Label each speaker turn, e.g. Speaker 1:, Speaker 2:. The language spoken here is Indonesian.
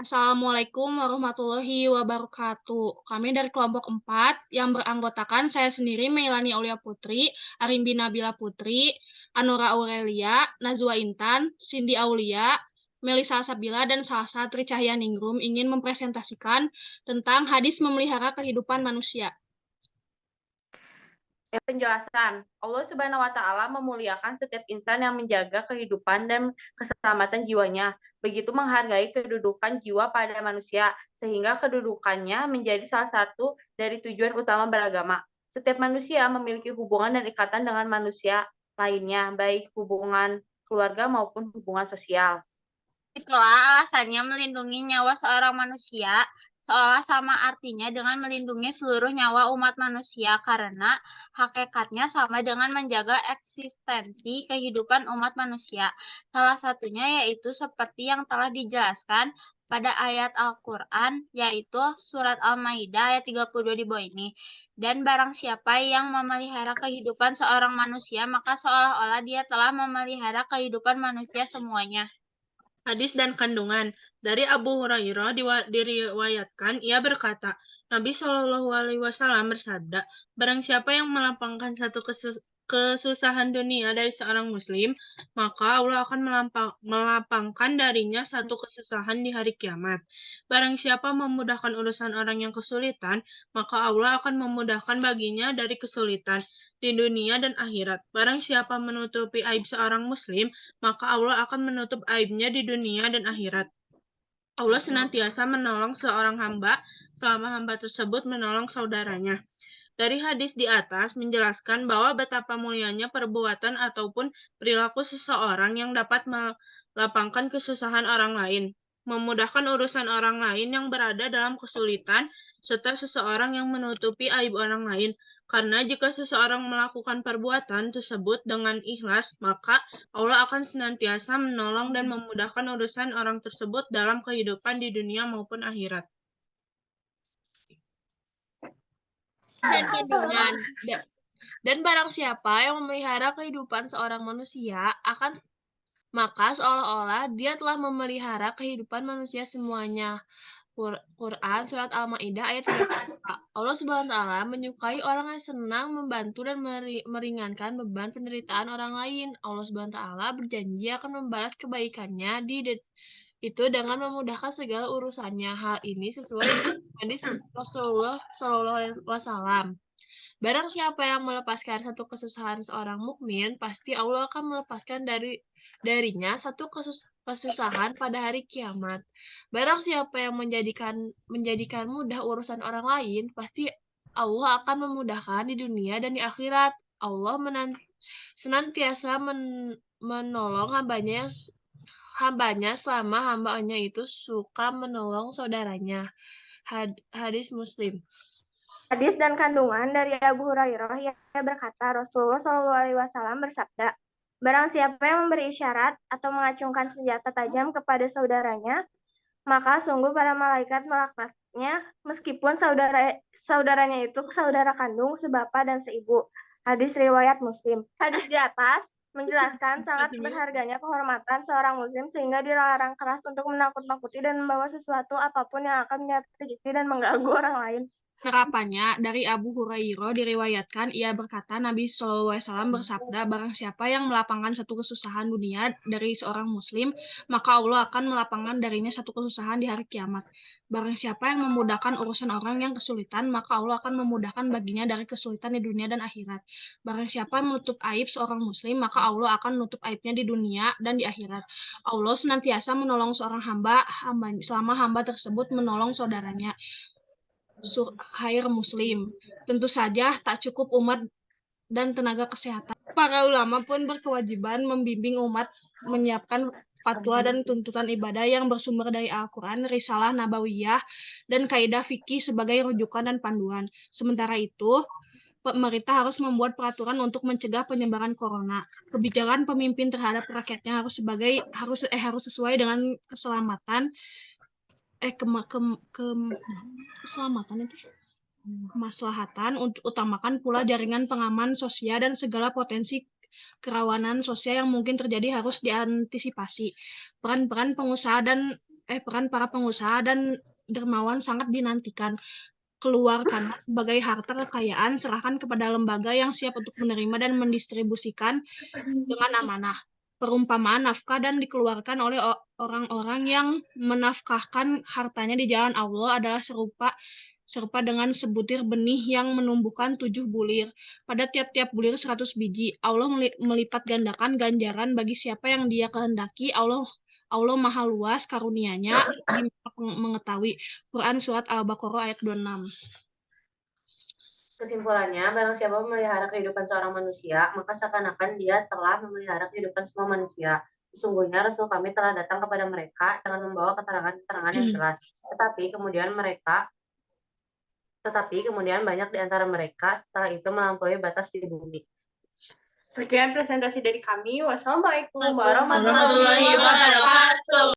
Speaker 1: Assalamualaikum warahmatullahi wabarakatuh. Kami dari kelompok 4 yang beranggotakan saya sendiri Meilani Aulia Putri, Arimbi Nabila Putri, Anura Aurelia, Najwa Intan, Cindy Aulia, Melisa Sabila, dan Salsa Tricahyaningrum ingin mempresentasikan tentang hadis memelihara kehidupan manusia.
Speaker 2: Penjelasan, Allah Subhanahu wa Ta'ala memuliakan setiap insan yang menjaga kehidupan dan keselamatan jiwanya, begitu menghargai kedudukan jiwa pada manusia, sehingga kedudukannya menjadi salah satu dari tujuan utama beragama. Setiap manusia memiliki hubungan dan ikatan dengan manusia lainnya, baik hubungan keluarga maupun hubungan sosial.
Speaker 3: Itulah alasannya melindungi nyawa seorang manusia seolah sama artinya dengan melindungi seluruh nyawa umat manusia karena hakikatnya sama dengan menjaga eksistensi kehidupan umat manusia. Salah satunya yaitu seperti yang telah dijelaskan pada ayat Al-Quran, yaitu surat Al-Maidah ayat 32 di bawah ini. Dan barang siapa yang memelihara kehidupan seorang manusia, maka seolah-olah dia telah memelihara kehidupan manusia semuanya.
Speaker 1: Hadis dan kandungan. Dari Abu Hurairah diriwayatkan, ia berkata, Nabi Shallallahu Alaihi Wasallam bersabda, barang siapa yang melapangkan satu kesusahan dunia dari seorang muslim, maka Allah akan melapangkan darinya satu kesusahan di hari kiamat. Barang siapa memudahkan urusan orang yang kesulitan, maka Allah akan memudahkan baginya dari kesulitan di dunia dan akhirat. Barang siapa menutupi aib seorang muslim, maka Allah akan menutup aibnya di dunia dan akhirat. Allah senantiasa menolong seorang hamba selama hamba tersebut menolong saudaranya. Dari hadis di atas menjelaskan bahwa betapa mulianya perbuatan ataupun perilaku seseorang yang dapat melapangkan kesusahan orang lain, memudahkan urusan orang lain yang berada dalam kesulitan, serta seseorang yang menutupi aib orang lain. Karena jika seseorang melakukan perbuatan tersebut dengan ikhlas, maka Allah akan senantiasa menolong dan memudahkan urusan orang tersebut dalam kehidupan di dunia maupun akhirat. Dan kandungan. Dan barang siapa yang memelihara kehidupan seorang manusia maka seolah-olah dia telah memelihara kehidupan manusia semuanya. Quran Surat Al-Ma'idah ayat 34. Allah Subhanahu wa Ta'ala menyukai orang yang senang membantu dan meringankan beban penderitaan orang lain. Allah Subhanahu wa Ta'ala berjanji akan membalas kebaikannya itu dengan memudahkan segala urusannya. Hal ini sesuai dengan hadis Rasulullah Shallallahu Alaihi Wasallam. Barang siapa yang melepaskan satu kesusahan seorang mukmin, pasti Allah akan melepaskan darinya satu kesusahan pada hari kiamat. Barang siapa yang menjadikan mudah urusan orang lain, pasti Allah akan memudahkan di dunia dan di akhirat. Allah senantiasa menolong hambanya selama hambanya itu suka menolong saudaranya. Hadis Muslim.
Speaker 4: Hadis dan kandungan dari Abu Hurairah yang berkata, Rasulullah SAW bersabda, barang siapa yang memberi isyarat atau mengacungkan senjata tajam kepada saudaranya, maka sungguh para malaikat melaknatnya meskipun saudaranya itu saudara kandung, sebapa dan seibu. Hadis riwayat Muslim. Hadis di atas menjelaskan sangat berharganya kehormatan seorang muslim sehingga dilarang keras untuk menakut-nakuti dan membawa sesuatu apapun yang akan menyakiti dan mengganggu orang lain.
Speaker 1: Harapannya dari Abu Hurairah diriwayatkan ia berkata Nabi SAW bersabda barang siapa yang melapangkan satu kesusahan dunia dari seorang muslim maka Allah akan melapangkan darinya satu kesusahan di hari kiamat. Barang siapa yang memudahkan urusan orang yang kesulitan maka Allah akan memudahkan baginya dari kesulitan di dunia dan akhirat. Barang siapa yang menutup aib seorang muslim maka Allah akan menutup aibnya di dunia dan di akhirat. Allah senantiasa menolong seorang hamba selama hamba tersebut menolong saudaranya. Hair Muslim. Tentu saja tak cukup umat dan tenaga kesehatan. Para ulama pun berkewajiban membimbing umat menyiapkan fatwa dan tuntutan ibadah yang bersumber dari Al-Quran, Risalah Nabawiyah, dan kaidah fikih sebagai rujukan dan panduan. Sementara itu, pemerintah harus membuat peraturan untuk mencegah penyebaran corona. Kebijakan pemimpin terhadap rakyatnya harus sesuai dengan keselamatan keselamatan itu kemaslahatan untuk utamakan pula jaringan pengaman sosial dan segala potensi kerawanan sosial yang mungkin terjadi harus diantisipasi. Peran pengusaha dan
Speaker 5: peran para pengusaha dan dermawan sangat dinantikan. Keluarkanlah sebagai harta kekayaan, serahkan kepada lembaga yang siap untuk menerima dan mendistribusikan dengan amanah. Perumpamaan nafkah dan dikeluarkan oleh orang-orang yang menafkahkan hartanya di jalan Allah adalah serupa dengan sebutir benih yang menumbuhkan 7 bulir. Pada tiap-tiap bulir 100 biji. Allah melipat gandakan ganjaran bagi siapa yang Dia kehendaki. Allah Maha Luas karunia-Nya, Dia mengetahui. Quran Surat Al-Baqarah ayat 26.
Speaker 2: Kesimpulannya, barang siapa memelihara kehidupan seorang manusia, maka seakan-akan dia telah memelihara kehidupan semua manusia. Sesungguhnya Rasul kami telah datang kepada mereka dengan membawa keterangan-keterangan yang jelas. Tetapi kemudian banyak di antara mereka setelah itu melampaui batas di bumi. Sekian presentasi dari kami. Wassalamualaikum warahmatullahi wabarakatuh.